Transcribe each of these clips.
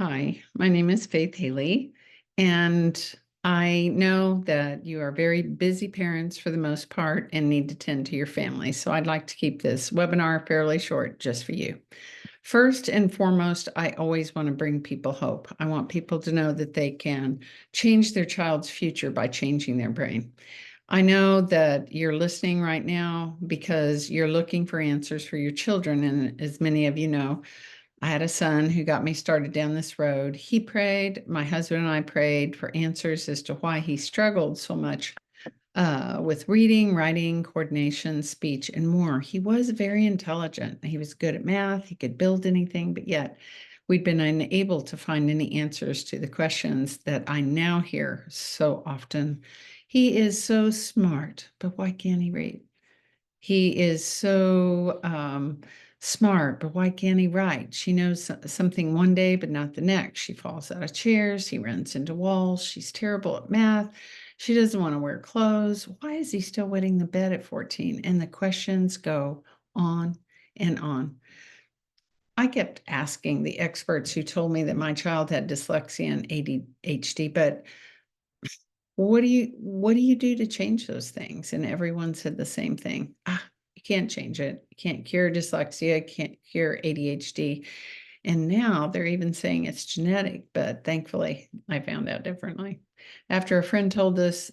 Hi, my name is Faith Haley, and I know that you are very busy parents for the most part and need to tend to your family. So I'd like to keep this webinar fairly short just for you. First and foremost, I always want to bring people hope. I want people to know that they can change their child's future by changing their brain. I know that you're listening right now because you're looking for answers for your children. And as many of you know, I had a son who got me started down this road. He prayed, my husband and I prayed for answers as to why he struggled so much with reading, writing, coordination, speech, and more. He was very intelligent. He was good at math. He could build anything, but yet we'd been unable to find any answers to the questions that I now hear so often. He is so smart, but why can't he read? He is so smart, but why can't he write? She knows something one day, but not the next. She falls out of chairs. He runs into walls. She's terrible at math. She doesn't want to wear clothes. Why is he still wetting the bed at 14? And the questions go on and on. I kept asking the experts who told me that my child had dyslexia and ADHD, but what do you do to change those things? And everyone said the same thing. You can't change it. You can't cure dyslexia, can't cure ADHD. And now they're even saying it's genetic, but thankfully I found out differently. After a friend told us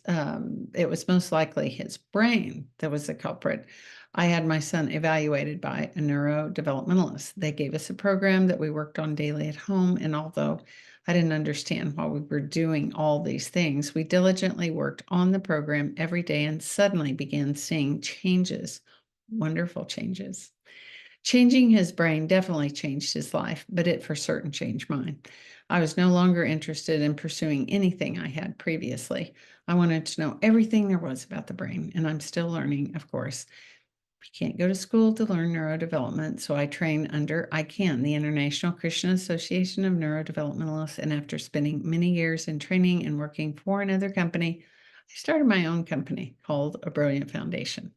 it was most likely his brain that was the culprit, I had my son evaluated by a neurodevelopmentalist. They gave us a program that we worked on daily at home. And although I didn't understand why we were doing all these things, we diligently worked on the program every day and suddenly began seeing changes, wonderful changes. Changing his brain definitely changed his life, but it for certain changed mine. I was no longer interested in pursuing anything I had previously. I wanted to know everything there was about the brain, and I'm still learning, of course. You can't go to school to learn neurodevelopment, so I train under ICANN, the International Christian Association of Neurodevelopmentalists, and after spending many years in training and working for another company, I started my own company called A Brilliant Foundation.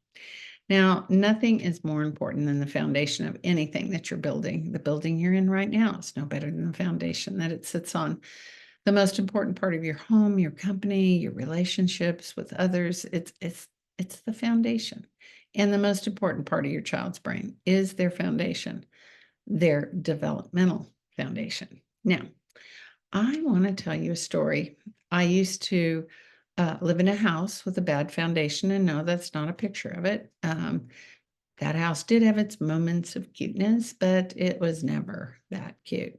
Now, nothing is more important than the foundation of anything that you're building. The building you're in right now is no better than the foundation that it sits on. The most important part of your home, your company, your relationships with others, it's the foundation. And the most important part of your child's brain is their foundation, their developmental foundation. Now, I want to tell you a story. I used to live in a house with a bad foundation, and no, that's not a picture of it. That house did have its moments of cuteness, but it was never that cute.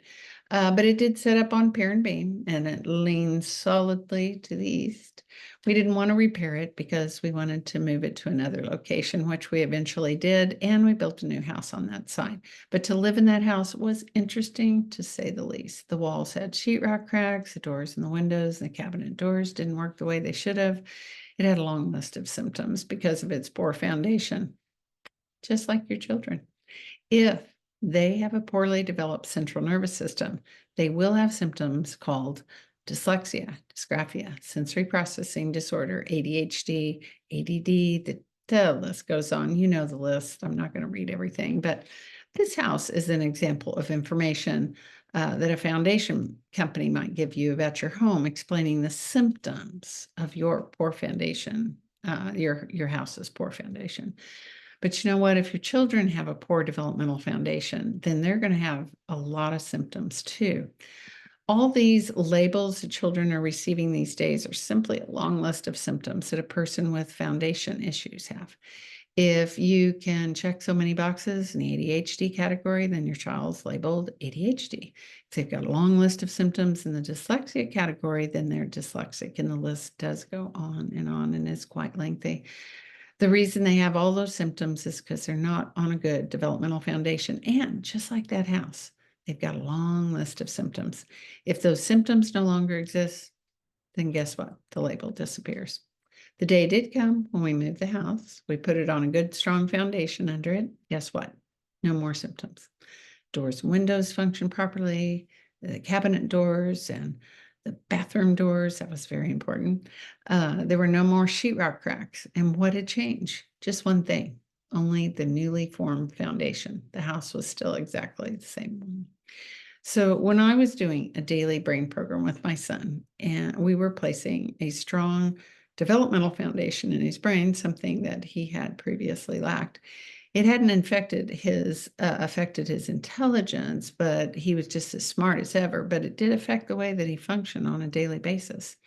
But it did set up on pier and beam, and it leaned solidly to the east. We didn't want to repair it because we wanted to move it to another location, which we eventually did, and we built a new house on that side. But to live in that house was interesting, to say the least. The walls had sheetrock cracks, the doors and the windows and the cabinet doors didn't work the way they should have. It had a long list of symptoms because of its poor foundation, just like your children. If they have a poorly developed central nervous system, they will have symptoms called dyslexia, dysgraphia, sensory processing disorder, ADHD, ADD, the list goes on. You know the list. I'm not going to read everything, but this house is an example of information that a foundation company might give you about your home, explaining the symptoms of your poor foundation, your house's poor foundation. But you know what? If your children have a poor developmental foundation, then they're going to have a lot of symptoms too. All these labels that children are receiving these days are simply a long list of symptoms that a person with foundation issues have. If you can check so many boxes in the ADHD category, then your child's labeled ADHD. If they've got a long list of symptoms in the dyslexia category, then they're dyslexic. And the list does go on and is quite lengthy. The reason they have all those symptoms is because they're not on a good developmental foundation. And just like that house, they've got a long list of symptoms. If those symptoms no longer exist, then guess what? The label disappears. The day did come when we moved the house. We put it on a good, strong foundation under it. Guess what? No more symptoms. Doors and windows function properly. The cabinet doors and the bathroom doors, that was very important. There were no more sheetrock cracks. And what had changed? Just one thing, only the newly formed foundation. The house was still exactly the same one. So when I was doing a daily brain program with my son, and we were placing a strong developmental foundation in his brain, something that he had previously lacked. It hadn't affected his intelligence, but he was just as smart as ever. But it did affect the way that he functioned on a daily basis.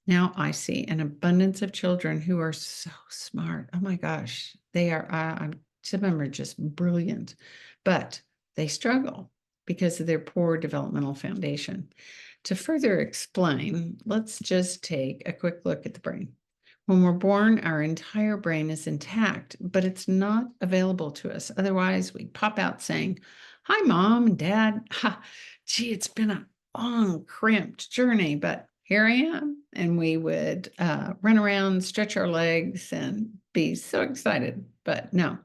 Now I see an abundance of children who are so smart. Oh my gosh, they are. Some of them are just brilliant, but they struggle because of their poor developmental foundation. To further explain, let's just take a quick look at the brain. When we're born, our entire brain is intact, but it's not available to us. Otherwise, we pop out saying, "Hi, Mom and Dad. Ha, gee, it's been a long, cramped journey, but here I am." And we would run around, stretch our legs, and be so excited. But no,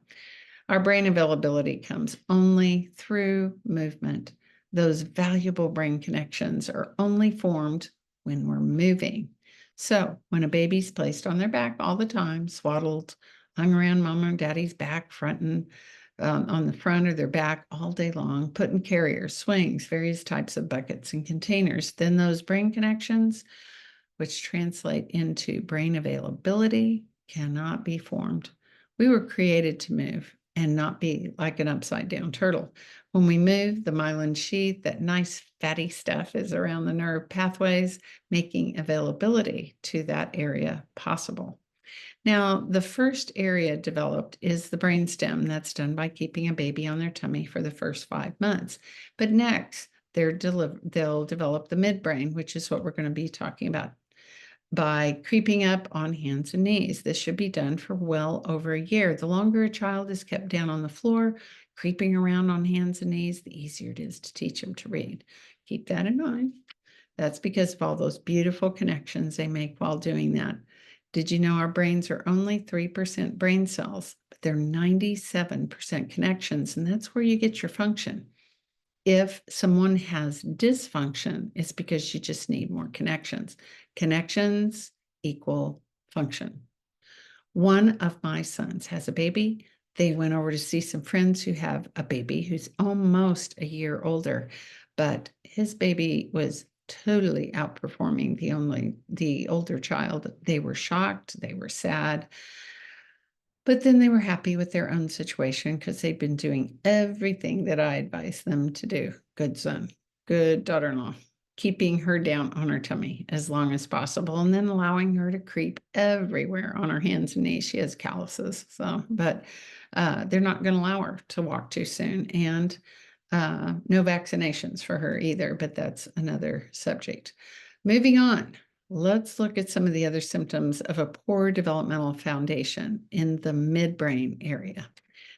our brain availability comes only through movement. Those valuable brain connections are only formed when we're moving. So, when a baby's placed on their back all the time, swaddled, hung around mama and daddy's back, front and on the front or their back all day long, put in carriers, swings, various types of buckets and containers, then those brain connections, which translate into brain availability, cannot be formed. We were created to move and not be like an upside down turtle. When we move, the myelin sheath, that nice fatty stuff, is around the nerve pathways, making availability to that area possible. Now, the first area developed is the brainstem. That's done by keeping a baby on their tummy for the first 5 months. But next, they'll develop the midbrain, which is what we're going to be talking about, by creeping up on hands and knees. This should be done for well over a year. The longer a child is kept down on the floor, creeping around on hands and knees, the easier it is to teach them to read. Keep that in mind. That's because of all those beautiful connections they make while doing that. Did you know our brains are only 3% brain cells, but they're 97% connections, and that's where you get your function. If someone has dysfunction, it's because you just need more connections. Connections equal function. One of my sons has a baby. They went over to see some friends who have a baby who's almost a year older, but his baby was totally outperforming the older child. They were shocked, they were sad, but then they were happy with their own situation because they'd been doing everything that I advised them to do. Good son, good daughter-in-law, keeping her down on her tummy as long as possible, and then allowing her to creep everywhere on her hands and knees. She has calluses, but they're not going to allow her to walk too soon, and no vaccinations for her either, but that's another subject. Moving on. Let's look at some of the other symptoms of a poor developmental foundation in the midbrain area.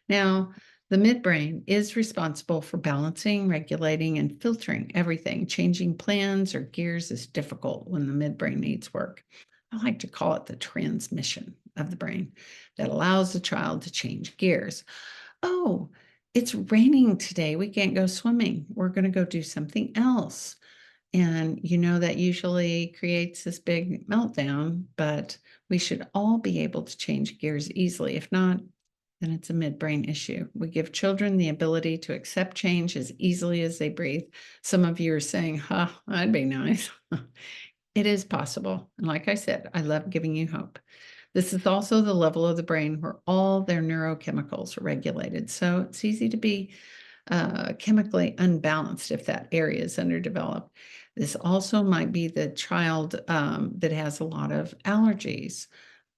Now, the midbrain is responsible for balancing, regulating, and filtering everything. Changing plans or gears is difficult when the midbrain needs work. I like to call it the transmission of the brain that allows the child to change gears. Oh, it's raining today. We can't go swimming. We're going to go do something else. And that usually creates this big meltdown, but we should all be able to change gears easily. If not, then it's a midbrain issue. We give children the ability to accept change as easily as they breathe. Some of you are saying, that'd be nice. It is possible. And like I said, I love giving you hope. This is also the level of the brain where all their neurochemicals are regulated. So it's easy to be chemically unbalanced if that area is underdeveloped. This also might be the child that has a lot of allergies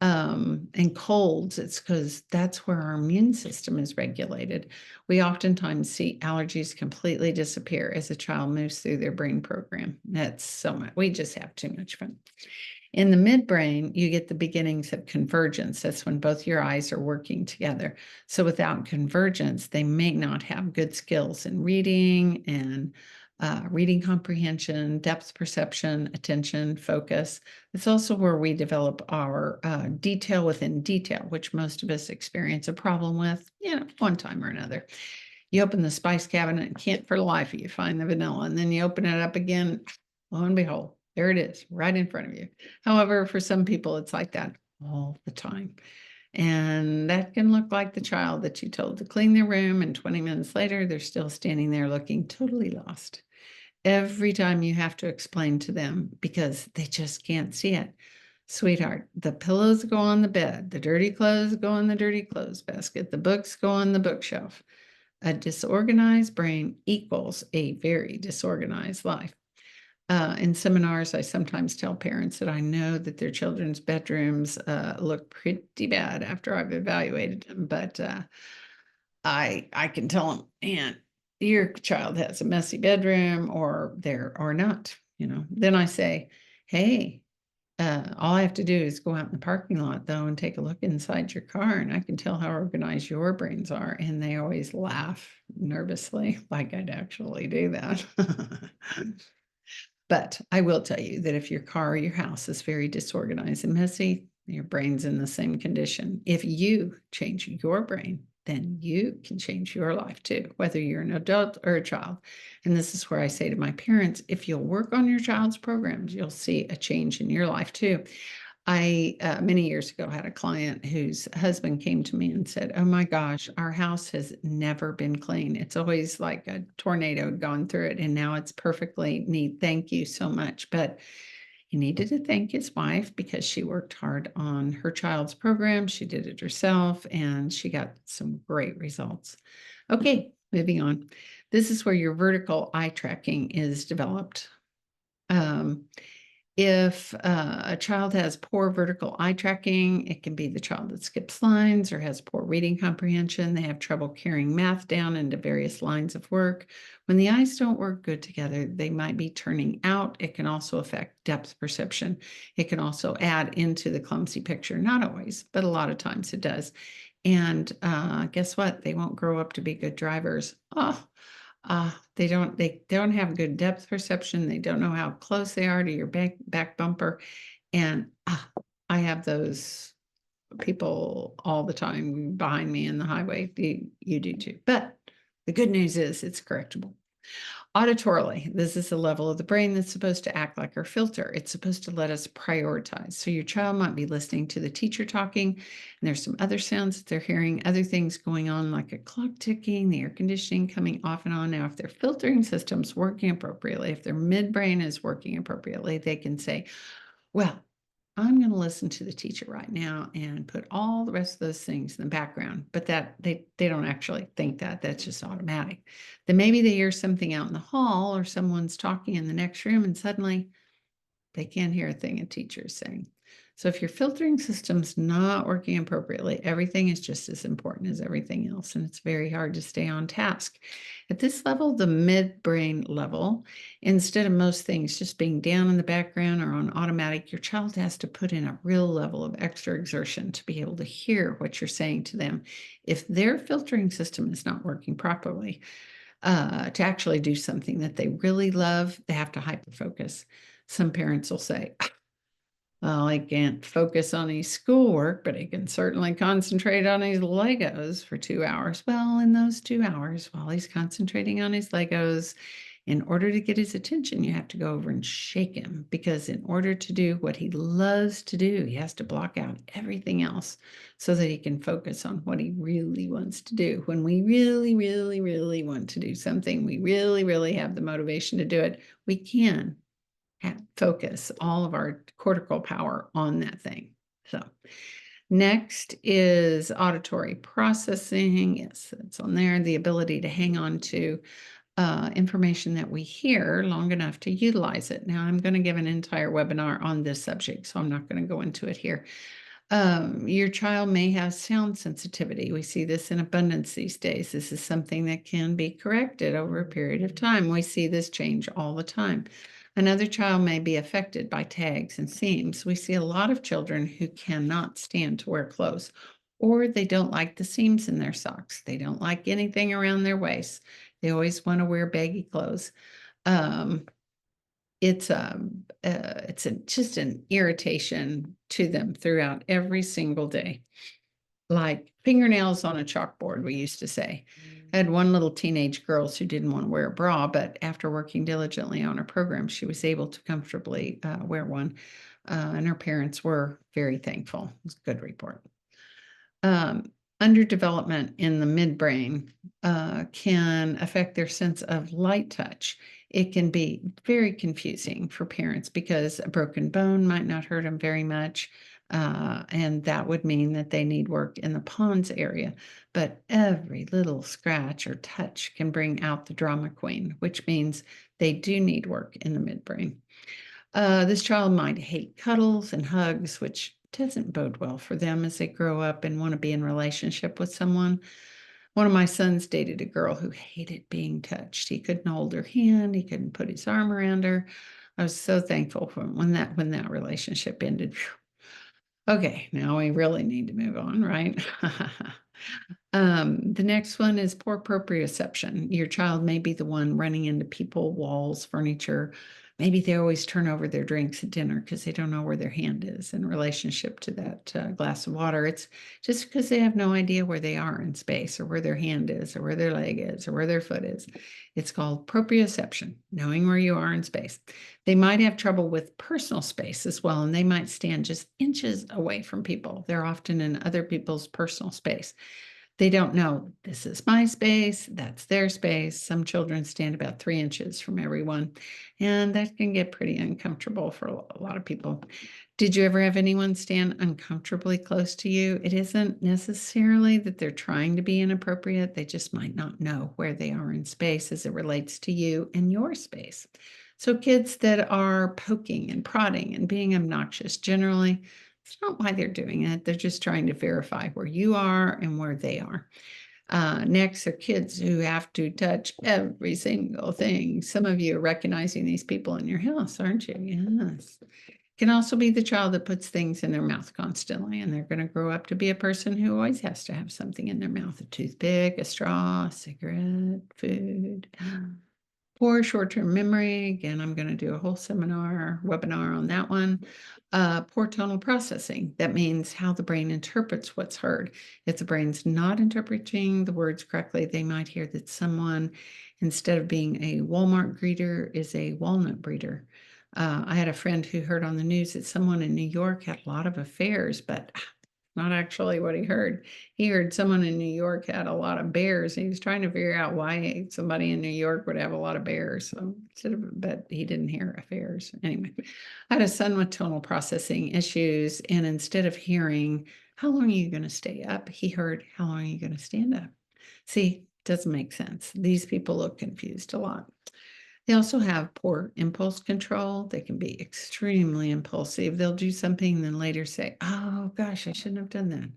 and colds. It's because that's where our immune system is regulated. We oftentimes see allergies completely disappear as a child moves through their brain program. That's so much. We just have too much fun. In the midbrain, you get the beginnings of convergence. That's when both your eyes are working together. So without convergence, they may not have good skills in reading and reading comprehension, depth perception, attention, focus. It's also where we develop our detail within detail, which most of us experience a problem with, one time or another. You open the spice cabinet and can't for the life of you find the vanilla. And then you open it up again, lo and behold, there it is, right in front of you. However, for some people, it's like that all the time. And that can look like the child that you told to clean their room, and 20 minutes later, they're still standing there looking totally lost. Every time you have to explain to them because they just can't see it. Sweetheart, the pillows go on the bed, the dirty clothes go in the dirty clothes basket, the books go on the bookshelf. A disorganized brain equals a very disorganized life. In seminars, I sometimes tell parents that I know that their children's bedrooms look pretty bad after I've evaluated them, but I can tell them, man, your child has a messy bedroom or not, Then I say, hey, all I have to do is go out in the parking lot though and take a look inside your car, and I can tell how organized your brains are. And they always laugh nervously, like I'd actually do that. But I will tell you that if your car or your house is very disorganized and messy, your brain's in the same condition. If you change your brain, then you can change your life too, whether you're an adult or a child. And this is where I say to my parents, if you'll work on your child's programs, you'll see a change in your life too. I, many years ago, had a client whose husband came to me and said, oh my gosh, our house has never been clean. It's always like a tornado had gone through it, and now it's perfectly neat. Thank you so much. But he needed to thank his wife because she worked hard on her child's program. She did it herself, and she got some great results. Okay, moving on. This is where your vertical eye tracking is developed. If a child has poor vertical eye tracking, it can be the child that skips lines or has poor reading comprehension. They have trouble carrying math down into various lines of work. When the eyes don't work good together, they might be turning out. It can also affect depth perception. It can also add into the clumsy picture. Not always, but a lot of times it does. And guess what? They won't grow up to be good drivers. They don't have good depth perception. They don't know how close they are to your back bumper. And I have those people all the time behind me in the highway. You do too. But the good news is it's correctable. Auditorily, this is the level of the brain that's supposed to act like our filter. It's supposed to let us prioritize. So your child might be listening to the teacher talking, and there's some other sounds that they're hearing, other things going on like a clock ticking, the air conditioning coming off and on. Now, if their filtering system's working appropriately, if their midbrain is working appropriately, they can say, well, I'm going to listen to the teacher right now and put all the rest of those things in the background. But that they don't actually think that. That's just automatic. Then maybe they hear something out in the hall or someone's talking in the next room, and suddenly they can't hear a thing a teacher is saying. So if your filtering system's not working appropriately, everything is just as important as everything else, and it's very hard to stay on task. At this level, the midbrain level, instead of most things just being down in the background or on automatic, your child has to put in a real level of extra exertion to be able to hear what you're saying to them. If their filtering system is not working properly, to actually do something that they really love, they have to hyper-focus. Some parents will say, well, he can't focus on his schoolwork, but he can certainly concentrate on his Legos for 2 hours. Well, in those 2 hours, while he's concentrating on his Legos, in order to get his attention, you have to go over and shake him, because in order to do what he loves to do, he has to block out everything else so that he can focus on what he really wants to do. When we really, really, really want to do something, we really, really have the motivation to do it, we can focus all of our cortical power on that thing. So next is auditory processing. Yes, that's on there. The ability to hang on to information that we hear long enough to utilize it. Now, I'm going to give an entire webinar on this subject, so I'm not going to go into it here. Your child may have sound sensitivity. We see this in abundance these days. This is something that can be corrected over a period of time. We see this change all the time. Another child may be affected by tags and seams. We see a lot of children who cannot stand to wear clothes, or they don't like the seams in their socks. They don't like anything around their waist. They always want to wear baggy clothes. It's just an irritation to them throughout every single day. Like fingernails on a chalkboard, we used to say. I had one little teenage girl who didn't want to wear a bra, but after working diligently on her program, she was able to comfortably wear one, and her parents were very thankful. It was a good report. Um, Underdevelopment in the midbrain can affect their sense of light touch. It can be very confusing for parents because a broken bone might not hurt them very much. And that would mean that they need work in the pons area. But every little scratch or touch can bring out the drama queen, which means they do need work in the midbrain. This child might hate cuddles and hugs, which doesn't bode well for them as they grow up and want to be in relationship with someone. One of my sons dated a girl who hated being touched. He couldn't hold her hand, he couldn't put his arm around her. I was so thankful for when that relationship ended. Phew. Okay, now we really need to move on, right? The next one is poor proprioception. Your child may be the one running into people, walls, furniture. Maybe they always turn over their drinks at dinner because they don't know where their hand is in relationship to that glass of water. It's just because they have no idea where they are in space or where their hand is or where their leg is or where their foot is. It's called proprioception, knowing where you are in space. They might have trouble with personal space as well, and they might stand just inches away from people. They're often in other people's personal space. They don't know this is my space, that's their space. Some children stand about 3 inches from everyone, and that can get pretty uncomfortable for a lot of people. Did you ever have anyone stand uncomfortably close to you? It isn't necessarily that they're trying to be inappropriate, they just might not know where they are in space as it relates to you and your space. So, kids that are poking and prodding and being obnoxious generally, it's not why they're doing it. They're just trying to verify where you are and where they are. Next are kids who have to touch every single thing. Some of you are recognizing these people in your house, aren't you? Yes. Can also be the child that puts things in their mouth constantly, and they're going to grow up to be a person who always has to have something in their mouth, a toothpick, a straw, a cigarette, food. Poor short-term memory. Again, I'm going to do a whole webinar on that one. Poor tonal processing. That means how the brain interprets what's heard. If the brain's not interpreting the words correctly, they might hear that someone, instead of being a Walmart greeter, is a walnut breeder. I had a friend who heard on the news that someone in New York had a lot of affairs, but not actually what he heard. He heard someone in New York had a lot of bears, and he was trying to figure out why somebody in New York would have a lot of bears. So but he didn't hear affairs. Anyway, I had a son with tonal processing issues, and instead of hearing, how long are you going to stay up? He heard, how long are you going to stand up? See, doesn't make sense. These people look confused a lot. They also have poor impulse control. They can be extremely impulsive. They'll do something and then later say, oh gosh, I shouldn't have done that.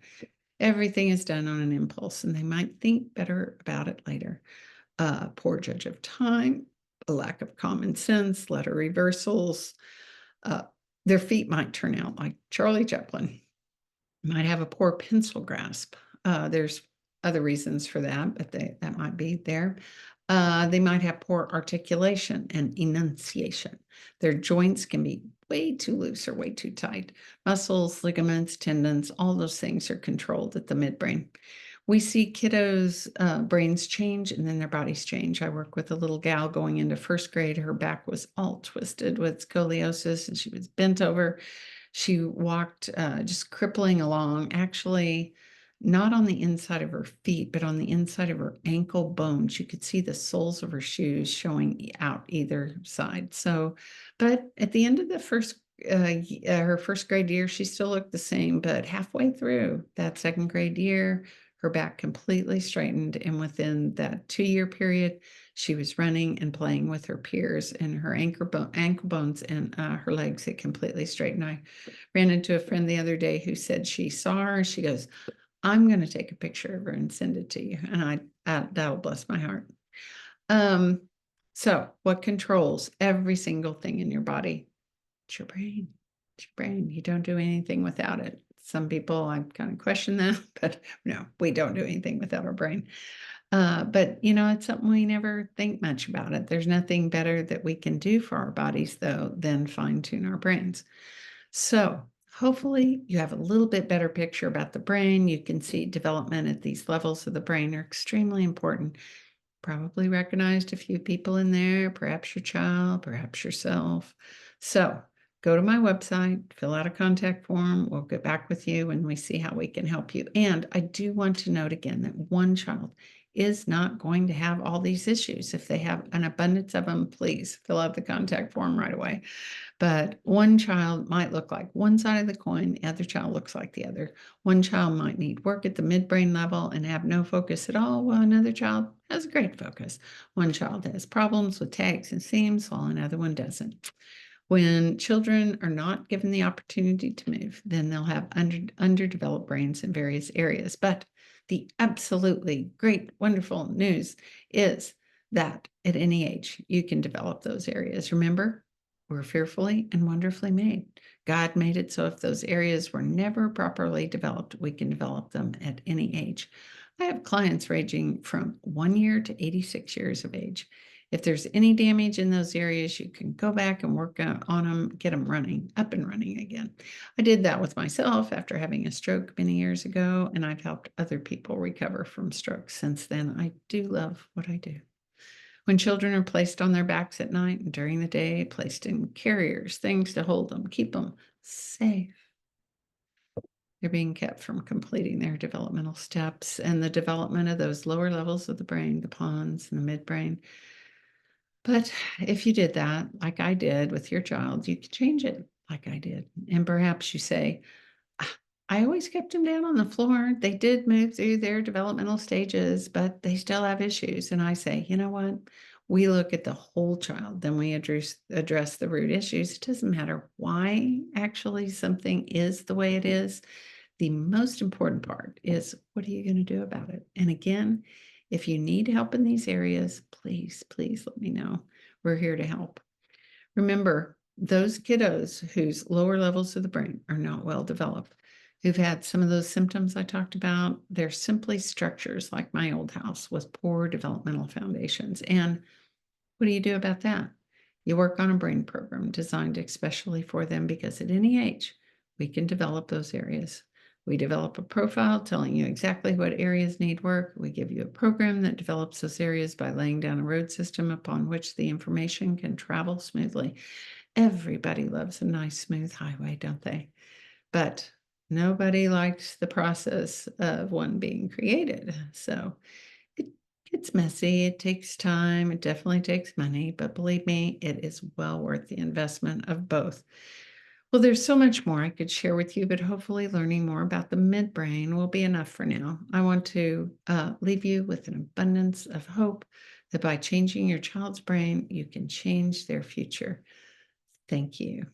Everything is done on an impulse, and they might think better about it later. Poor judge of time, a lack of common sense, letter reversals. Uh, their feet might turn out like Charlie Chaplin. Might have a poor pencil grasp. There's other reasons for that, but that might be there. They might have poor articulation and enunciation. Their joints can be way too loose or way too tight. Muscles, ligaments, tendons, all those things are controlled at the midbrain. We see kiddos' brains change and then their bodies change. I work with a little gal going into first grade. Her back was all twisted with scoliosis and she was bent over. She walked just crippling along, actually not on the inside of her feet, but on the inside of her ankle bones. You could see the soles of her shoes showing out either side. So, but at the end of the her first grade year, she still looked the same, but halfway through that second grade year, her back completely straightened. And within that 2-year period, she was running and playing with her peers, and her ankle bones and her legs had completely straightened. I ran into a friend the other day who said she saw her. She goes, I'm going to take a picture of her and send it to you. And that'll bless my heart. So what controls every single thing in your body? It's your brain. It's your brain. You don't do anything without it. Some people, I kind of question that, but no, we don't do anything without our brain. But it's something we never think much about it. There's nothing better that we can do for our bodies, though, than fine tune our brains. So hopefully you have a little bit better picture about the brain. You can see development at these levels of the brain are extremely important. Probably recognized a few people in there, perhaps your child, perhaps yourself. So go to my website, fill out a contact form. We'll get back with you when we see how we can help you. And I do want to note again that one child is not going to have all these issues. If they have an abundance of them, please fill out the contact form right away. But one child might look like one side of the coin, the other child looks like the other. One child might need work at the midbrain level and have no focus at all, while another child has great focus. One child has problems with tags and seams, while another one doesn't. When children are not given the opportunity to move, then they'll have underdeveloped brains in various areas. But the absolutely great, wonderful news is that at any age, you can develop those areas. Remember, we're fearfully and wonderfully made. God made it so if those areas were never properly developed, we can develop them at any age. I have clients ranging from 1 year to 86 years of age. If there's any damage in those areas, you can go back and work on them, get them running, up and running again. I did that with myself after having a stroke many years ago, and I've helped other people recover from strokes since then. I do love what I do. When children are placed on their backs at night and during the day, placed in carriers, things to hold them, keep them safe, they're being kept from completing their developmental steps and the development of those lower levels of the brain, the pons and the midbrain. But if you did that, like I did with your child, you could change it like I did. And perhaps you say, "Ah, I always kept them down on the floor. They did move through their developmental stages, but they still have issues." And I say, you know what? We look at the whole child, then we address the root issues. It doesn't matter why actually something is the way it is. The most important part is, what are you going to do about it? And again, if you need help in these areas, please, please let me know. We're here to help. Remember, those kiddos whose lower levels of the brain are not well developed, who've had some of those symptoms I talked about, they're simply structures like my old house with poor developmental foundations. And what do you do about that? You work on a brain program designed especially for them, because at any age, we can develop those areas. We develop a profile telling you exactly what areas need work. We give you a program that develops those areas by laying down a road system upon which the information can travel smoothly. Everybody loves a nice, smooth highway, don't they? But nobody likes the process of one being created. So it gets messy. It takes time. It definitely takes money. But believe me, it is well worth the investment of both. Well, there's so much more I could share with you, but hopefully learning more about the midbrain will be enough for now. I want to leave you with an abundance of hope that by changing your child's brain, you can change their future. Thank you.